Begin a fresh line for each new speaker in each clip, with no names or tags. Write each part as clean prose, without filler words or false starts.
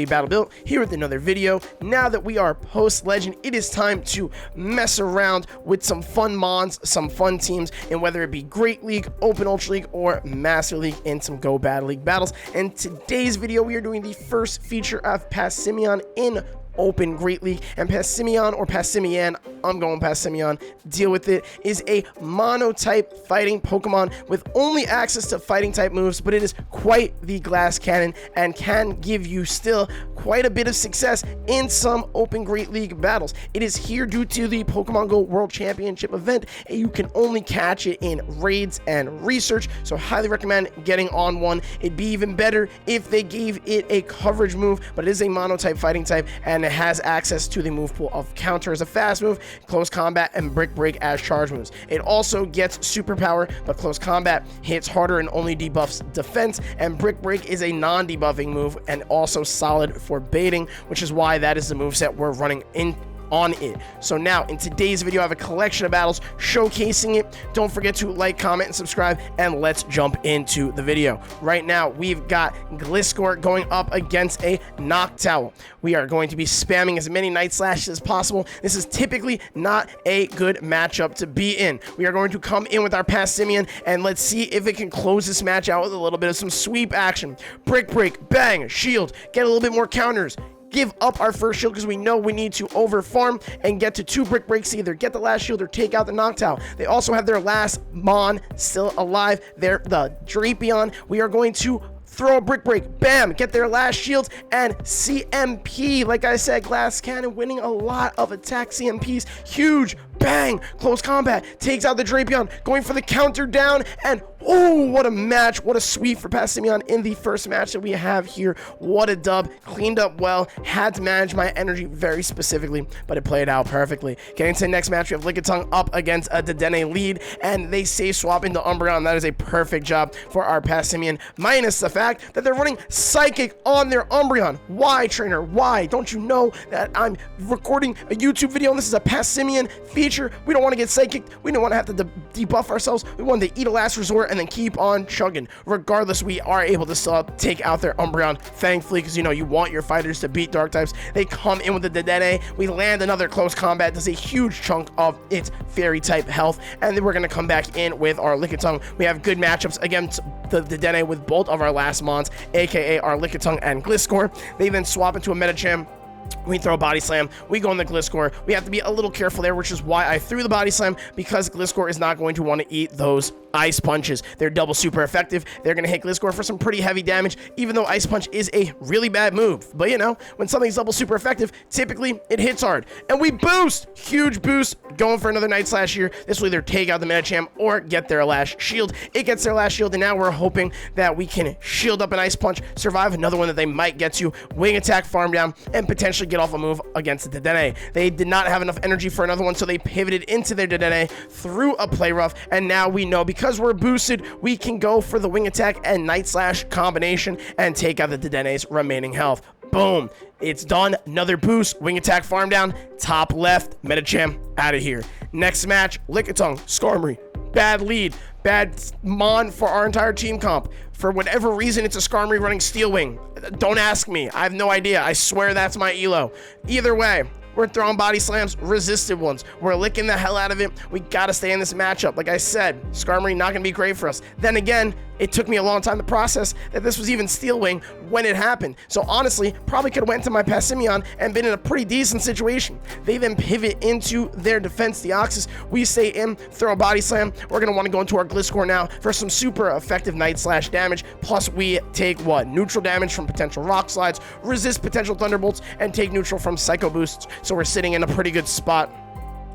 AdvancedGG Battle Build here with another video. Now that we are post-legend, it is time to mess around with some fun mons, some fun teams, and whether it be Great League, Open Ultra League, or Master League, and some Go Battle League battles. In today's video, we are doing the first feature of Passimian in Open Great League, and Passimian or Passimian, I'm going Passimian, deal with it, is a mono-type fighting Pokemon with only access to fighting type moves, but it is quite the glass cannon and can give you still quite a bit of success in some Open Great League battles. It is here due to the Pokemon Go World Championship event, and you can only catch it in raids and research, so highly recommend getting on one. It'd be even better if they gave it a coverage move, but it is a mono-type fighting type, and it has access to the move pool of Counter as a fast move, Close Combat, and Brick Break as charge moves. It also gets Superpower, but Close Combat hits harder and only debuffs defense, and Brick Break is a non-debuffing move and also solid for baiting, which is why that is the moveset we're running in on it. So now in today's video I have a collection of battles showcasing it. Don't forget to like, comment, and subscribe, and let's jump into the video. Right now we've got Gliscor going up against a Noctowl. We are going to be spamming as many Night Slashes as possible. This is typically not a good matchup to be in. We are going to come in with our Passimian, and let's see if it can close this match out with a little bit of some sweep action. Brick Break, bang, shield, get a little bit more counters, give up our first shield because we know we need to over farm and get to 2 Brick Breaks to either get the last shield or take out the Noctowl. They also have their last Mon still alive. They're the Drapion. We are going to throw a Brick Break, bam, get their last shields, and CMP, like I said, Glass Cannon winning a lot of attack CMPs, huge, bang, Close Combat, takes out the Drapion, going for the counter down, and oh, what a match, what a sweep for Passimian in the first match that we have here. What a dub, cleaned up well, had to manage my energy very specifically, but it played out perfectly. Getting to the next match, we have Lickitung up against a Dedenne lead, and they say swap into Umbreon. That is a perfect job for our Passimian, minus the fact that they're running Psychic on their Umbreon. Why, trainer? Why? Don't you know that I'm recording a YouTube video and this is a Passimian feature? We don't want to get Psychic. We don't want to have to debuff ourselves. We want to eat a last resort and then keep on chugging. Regardless, we are able to still take out their Umbreon, thankfully, because you know you want your fighters to beat dark types. They come in with the Dedenne. We land another Close Combat, does a huge chunk of its fairy type health, and then we're going to come back in with our Lickitung. We have good matchups against the Dedenne with both of our last mons, aka our Lickitung and Gliscor. They then swap into a Medicham. We throw a Body Slam, we go in the Gliscor. We have to be a little careful there, which is why I threw the Body Slam, because Gliscor is not going to want to eat those Ice Punches. They're double super effective. They're going to hit Gliscor for some pretty heavy damage, even though Ice Punch is a really bad move. But you know, when something's double super effective, typically it hits hard. And we boost! Huge boost, going for another Night Slash here. This will either take out the Medicham or get their last shield. It gets their last shield, and now we're hoping that we can shield up an Ice Punch, survive another one that they might get to, Wing Attack, farm down, and potentially get off a move against the Dedenne. They did not have enough energy for another one, so they pivoted into their Dedenne, threw a Play Rough, and now we know because we're boosted, we can go for the Wing Attack and Night Slash combination and take out the Dedenne's remaining health. Boom, it's done. Another boost, Wing Attack, farm down, top left, Medicham out of here. Next match, Lickitung, Skarmory, bad lead, bad mon for our entire team comp. For whatever reason, it's a Skarmory running Steel Wing. Don't ask me, I have no idea. I swear that's my elo. Either way, we're throwing Body Slams, resisted ones. We're licking the hell out of it. We gotta stay in this matchup. Like I said, Skarmory not gonna be great for us. Then again, it took me a long time to process that this was even Steel Wing when it happened. So honestly, probably could have went to my Passimian and been in a pretty decent situation. They then pivot into their defense, Deoxys. We stay in, throw a Body Slam. We're gonna want to go into our Gliscor now for some super effective Night Slash damage. Plus we take what? Neutral damage from potential Rock Slides, resist potential Thunderbolts, and take neutral from Psycho Boosts. So we're sitting in a pretty good spot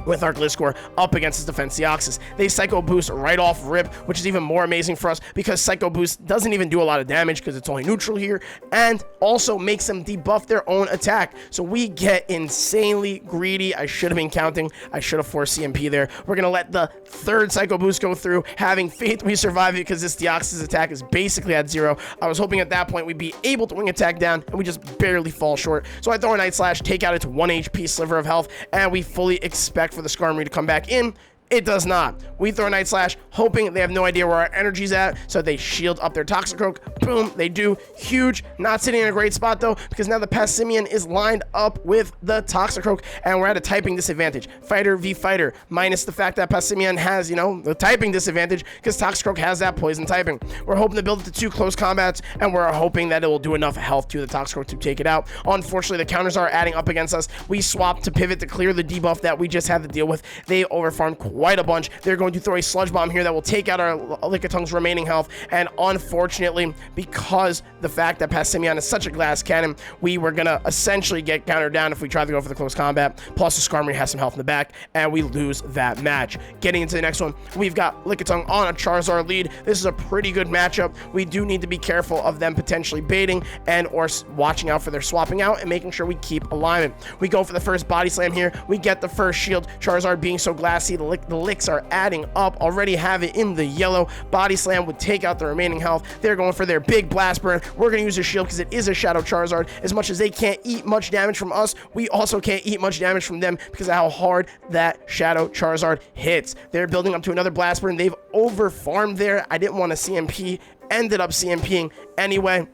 with our Gliscor up against his defense Deoxys. They Psycho Boost right off rip, which is even more amazing for us because Psycho Boost doesn't even do a lot of damage because it's only neutral here, and also makes them debuff their own attack. So we get insanely greedy. I should have been counting. I should have forced CMP there. We're going to let the third Psycho Boost go through, having faith we survive it because this Deoxys attack is basically at 0. I was hoping at that point we'd be able to Wing Attack down, and we just barely fall short. So I throw a Night Slash, take out its 1 HP sliver of health, and we fully expect for the Skarmory to come back in. It does not. We throw Night Slash, hoping they have no idea where our energy's at, so they shield up their Toxicroak. Boom, they do. Huge. Not sitting in a great spot, though, because now the Passimian is lined up with the Toxicroak, and we're at a typing disadvantage. Fighter v fighter, minus the fact that Passimian has, you know, the typing disadvantage, because Toxicroak has that poison typing. We're hoping to build it to 2 close combats, and we're hoping that it will do enough health to the Toxicroak to take it out. Unfortunately, the counters are adding up against us. We swap to pivot to clear the debuff that we just had to deal with. They overfarmed quite a bunch. They're going to throw a Sludge Bomb here that will take out our Lickitung's remaining health, and unfortunately, because the fact that Passimian is such a glass cannon, we were gonna essentially get countered down if we tried to go for the close combat. Plus, the Skarmory has some health in the back, and we lose that match. Getting into the next one, we've got Lickitung on a Charizard lead. This is a pretty good matchup. We do need to be careful of them potentially baiting and or watching out for their swapping out and making sure we keep alignment. We go for the first Body Slam here. We get the first shield. Charizard being so glassy, the licks are adding up. Already have it in the yellow. Body Slam would take out the remaining health. They're going for their big blast burn. We're going to use a shield because it is a Shadow Charizard. As much as they can't eat much damage from us, we also can't eat much damage from them because of how hard that Shadow Charizard hits. They're building up to another blast burn. They've over-farmed there. I didn't want to CMP. Ended up CMPing anyway.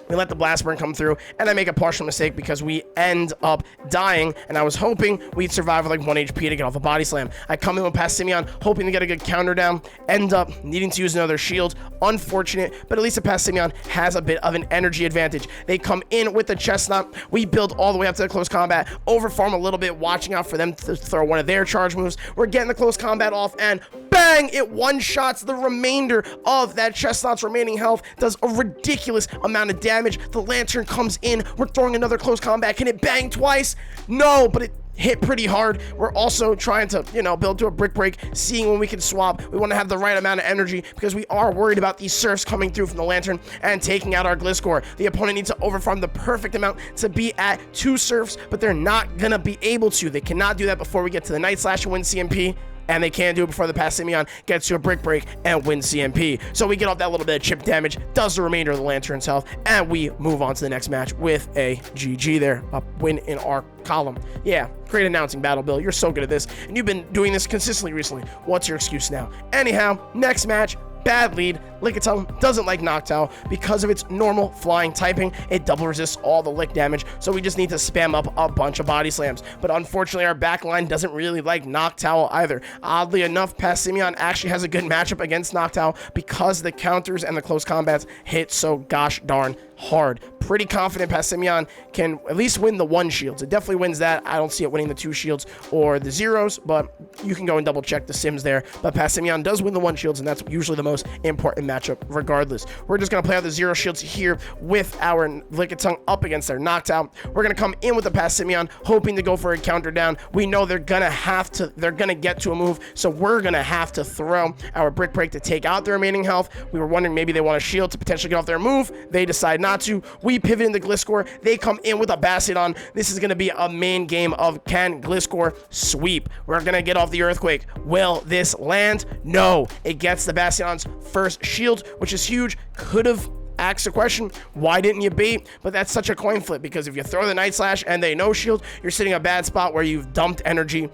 We let the blast burn come through, and I make a partial mistake because we end up dying, and I was hoping we'd survive with like 1 HP to get off a Body Slam. I come in with Passimian, hoping to get a good counter down, end up needing to use another shield. Unfortunate, but at least the Passimian has a bit of an energy advantage. They come in with the Chestnut. We build all the way up to the close combat, overfarm a little bit, watching out for them to throw one of their charge moves. We're getting the close combat off, and bang! It one-shots the remainder of that Chestnut's remaining health, does a ridiculous amount of damage. The Lantern comes in. We're throwing another close combat. Can it bang twice? No, but it hit pretty hard. We're also trying to, you know, build to a Brick Break, seeing when we can swap. We want to have the right amount of energy because we are worried about these Surfs coming through from the Lantern and taking out our Gliscor. The opponent needs to overfarm the perfect amount to be at 2 Surfs, but they're not going to be able to. They cannot do that before we get to the Night Slash and win CMP. And they can't do it before the Passimian gets to a Brick Break and wins CMP. So we get off that little bit of chip damage, does the remainder of the Lantern's health, and we move on to the next match with a GG there, a win in our column. Yeah, great announcing, Battle Bill. You're so good at this, and you've been doing this consistently recently. What's your excuse now? Anyhow, next match. Bad lead. Lickitung doesn't like Noctowl because of its normal flying typing. It double resists all the lick damage, so we just need to spam up a bunch of Body Slams. But unfortunately, our backline doesn't really like Noctowl either. Oddly enough, Passimian actually has a good matchup against Noctowl because the counters and the close combats hit so gosh darn hard. Pretty confident Passimian can at least win the 1 shields. It definitely wins that. I don't see it winning the 2 shields or the 0s, but you can go and double check the sims there. But Passimian does win the 1 shields, and that's usually the most important matchup regardless. We're just going to play out the 0 shields here with our Lickitung up against their Noctowl. We're going to come in with the Passimian, hoping to go for a counter down. We know they're going to get to a move, so we're going to have to throw our Brick Break to take out the remaining health. We were wondering maybe they want a shield to potentially get off their move. They decide not to. We pivot into Gliscor. They come in with a Bastiodon. This is going to be a main game of can Gliscor sweep. We're going to get off the Earthquake. Will this land? No. It gets the Bastiodon's first shield, which is huge. Could have asked the question, why didn't you bait? But that's such a coin flip because if you throw the Night Slash and they no shield, you're sitting in a bad spot where you've dumped energy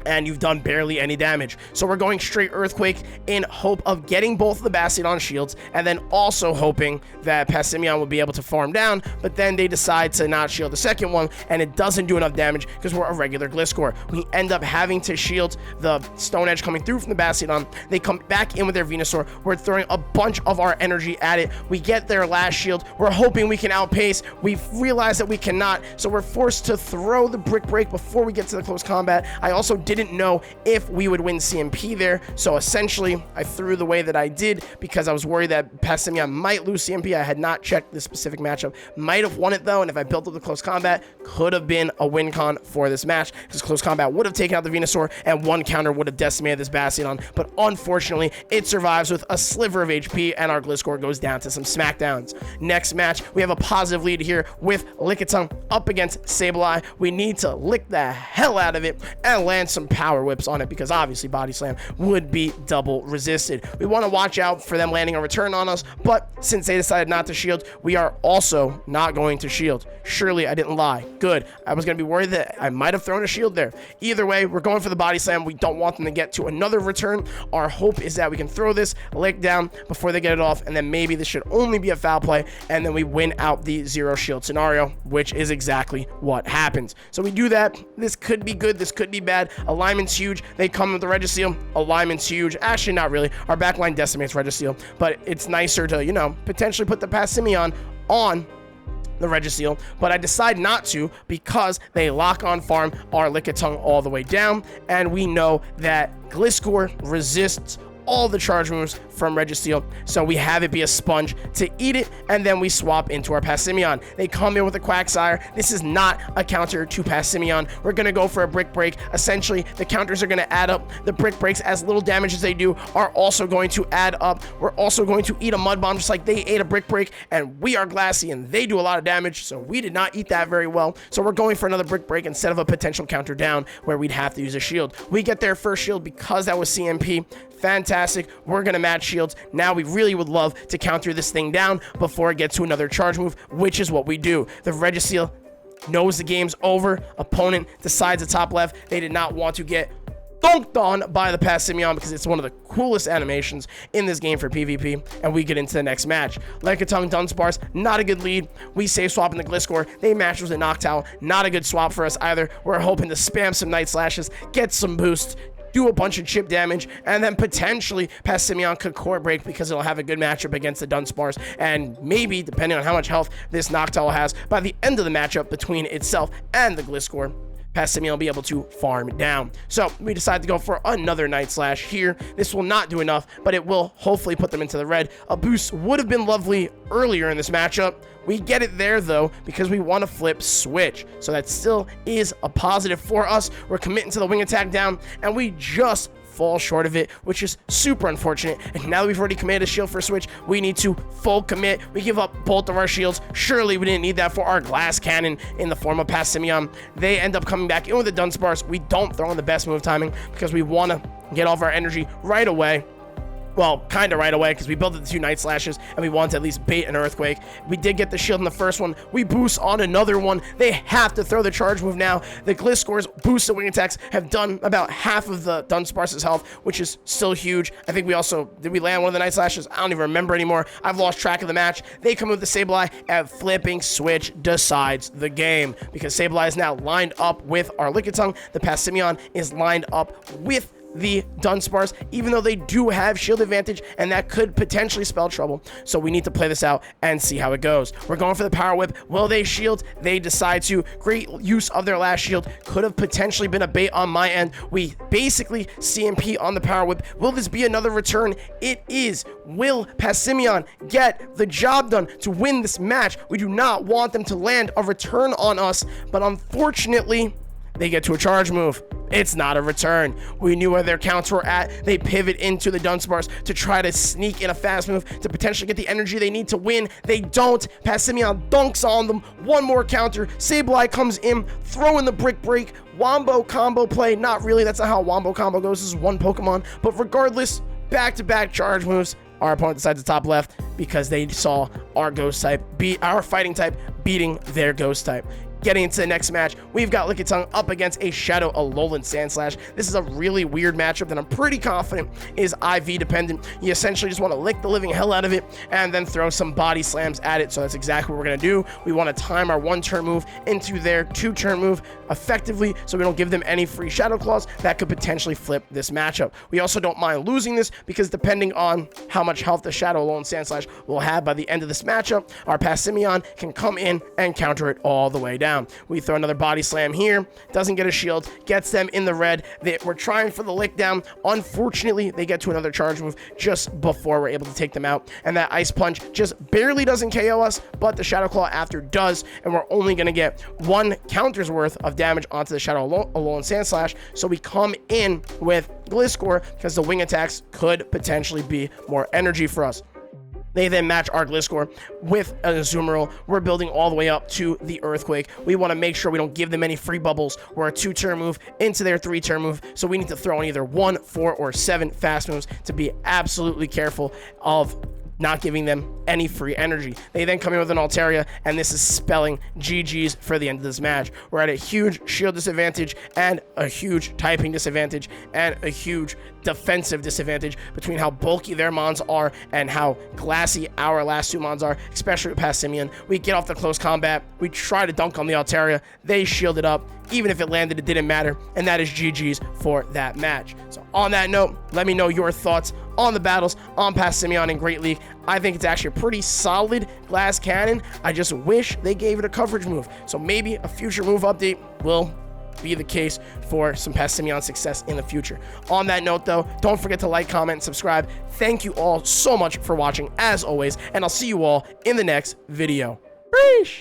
and you've done barely any damage. So we're going straight Earthquake in hope of getting both of the Bastiodon shields, and then also hoping that Passimian will be able to farm down, but then they decide to not shield the second one, and it doesn't do enough damage because we're a regular Gliscor. We end up having to shield the Stone Edge coming through from the Bastiodon. They come back in with their Venusaur. We're throwing a bunch of our energy at it. We get their last shield. We're hoping we can outpace. We've realized that we cannot, so we're forced to throw the Brick Break before we get to the close combat. I also didn't know if we would win CMP there, so essentially I threw the way that I did because I was worried that Passimian might lose CMP. I had not checked this specific matchup. Might have won it though, and if I built up the close combat, could have been a win con for this match because close combat would have taken out the Venusaur and 1 counter would have decimated this Bastiodon, but unfortunately it survives with a sliver of HP and our Gliscor goes down to some smackdowns. Next match, we have a positive lead here with Lickitung up against Sableye. We need to lick the hell out of it and land some some power whips on it because obviously Body Slam would be double resisted. We want to watch out for them landing a return on us, but since they decided not to shield, we are also not going to shield. Surely I didn't lie. Good. I was going to be worried that I might have thrown a shield there. Either way, we're going for the Body Slam. We don't want them to get to another return. Our hope is that we can throw this lick down before they get it off, and then maybe this should only be a foul play, and then we win out the zero shield scenario, which is exactly what happens. So we do that. This could be good. This could be bad. Alignment's huge. They come with the Registeel. Alignment's huge. Actually, not really. Our backline decimates Registeel, but it's nicer to, you know, potentially put the Passimian on the Registeel, but I decide not to because they lock on farm our Lickitung all the way down, and we know that Gliscor resists all the charge moves from Registeel, so we have it be a sponge to eat it, and then we swap into our Passimian. They come in with a Quagsire. This is not a counter to Passimian. We're going to go for a Brick Break. Essentially, the counters are going to add up. The Brick Breaks, as little damage as they do, are also going to add up. We're also going to eat a Mud Bomb just like they ate a Brick Break, and we are Glassy, and they do a lot of damage, so we did not eat that very well. So we're going for another Brick Break instead of a potential counter down where we'd have to use a shield. We get their first shield because that was CMP. Fantastic. We're going to match shields. Now we really would love to counter this thing down before it gets to another charge move, which is what we do. The Registeel knows the game's over. Opponent decides the top left. They did not want to get dunked on by the Passimian because it's one of the coolest animations in this game for PvP, and we get into the next match. Lickitung, Dunsparce, not a good lead. We save swap in the Gliscor. They match with a Noctowl. Not a good swap for us either. We're hoping to spam some Night Slashes, get some boosts, do a bunch of chip damage, and then potentially Passimian could core break because it'll have a good matchup against the Dunsparce, and maybe, depending on how much health this Noctowl has, by the end of the matchup between itself and the Gliscor, Passimian will be able to farm down. So we decide to go for another Night Slash here. This will not do enough, but it will hopefully put them into the red. A boost would have been lovely earlier in this matchup. We get it there, though, because we want to flip switch. So that still is a positive for us. We're committing to the wing attack down, and we just fall short of it, which is super unfortunate. And now that we've already committed a shield for switch, we need to full commit. We give up both of our shields. Surely we didn't need that for our glass cannon in the form of Passimian. They end up coming back in with the Dunsparce. We don't throw in the best move timing because we want to get all of our energy right away. Well, kind of right away, because we built the 2 Night Slashes, and we wanted to at least bait an Earthquake. We did get the shield in the first one. We boost on another one. They have to throw the charge move now. The Gliscor's boosted wing attacks have done about half of the Dunsparce's health, which is still huge. I think we also, did we land one of the Night Slashes? I don't even remember anymore. I've lost track of the match. They come with the Sableye, and flipping switch decides the game, because Sableye is now lined up with our Lickitung. The Passimian is lined up with the Dunsparce, even though they do have shield advantage, and that could potentially spell trouble. So we need to play this out and see how it goes. We're going for the Power Whip. Will they shield? They decide to. Great use of their last shield. Could have potentially been a bait on my end. We basically CMP on the Power Whip. Will this be another return? It is. Will Passimian get the job done to win this match? We do not want them to land a return on us, but unfortunately, they get to a charge move. It's not a return. We knew where their counts were at. They pivot into the Dunsparce to try to sneak in a fast move to potentially get the energy they need to win. They don't. Passimian dunks on them. One more counter. Sableye comes in, throwing the Brick Break. Wombo combo play. Not really. That's not how a Wombo combo goes. This is one Pokemon. But regardless, back-to-back charge moves. Our opponent decides to top left because they saw our Ghost type beat our Fighting type beating their Ghost type. Getting into the next match, we've got Lickitung up against a Shadow Alolan Sandslash. This is a really weird matchup that I'm pretty confident is IV dependent. You essentially just want to lick the living hell out of it and then throw some body slams at it. So that's exactly what we're going to do. We want to time our 1-turn move into their 2-turn move effectively so we don't give them any free Shadow Claws that could potentially flip this matchup. We also don't mind losing this because depending on how much health the Shadow Alolan Sandslash will have by the end of this matchup, our Passimian can come in and counter it all the way down. We throw another body slam here. Doesn't get a shield. Gets them in the red. We're trying for the lick down. Unfortunately, they get to another charge move just before we're able to take them out. And that Ice Punch just barely doesn't KO us, but the Shadow Claw after does. And we're only going to get 1 counter's worth of damage onto the Shadow Alolan Sandslash. So we come in with Gliscor because the wing attacks could potentially be more energy for us. They then match our Gliscor with an Azumarill. We're building all the way up to the Earthquake. We want to make sure we don't give them any free bubbles. We're a 2-turn move into their 3-turn move, so we need to throw in either 1, 4, or 7 fast moves to be absolutely careful of not giving them any free energy. They then come in with an Altaria, and this is spelling GG's for the end of this match. We're at a huge shield disadvantage and a huge typing disadvantage and a huge defensive disadvantage between how bulky their mons are and how glassy our last 2 mons are, especially with Passimian. We get off the close combat. We try to dunk on the Altaria. They shielded up. Even if it landed, it didn't matter. And that is GG's for that match. So on that note, let me know your thoughts on the battles on Passimian in Great League. I think it's actually a pretty solid glass cannon. I just wish they gave it a coverage move. So maybe a future move update will be the case for some Passimian success in the future. On that note, though, don't forget to like, comment, and subscribe. Thank you all so much for watching, as always, and I'll see you all in the next video. Peace!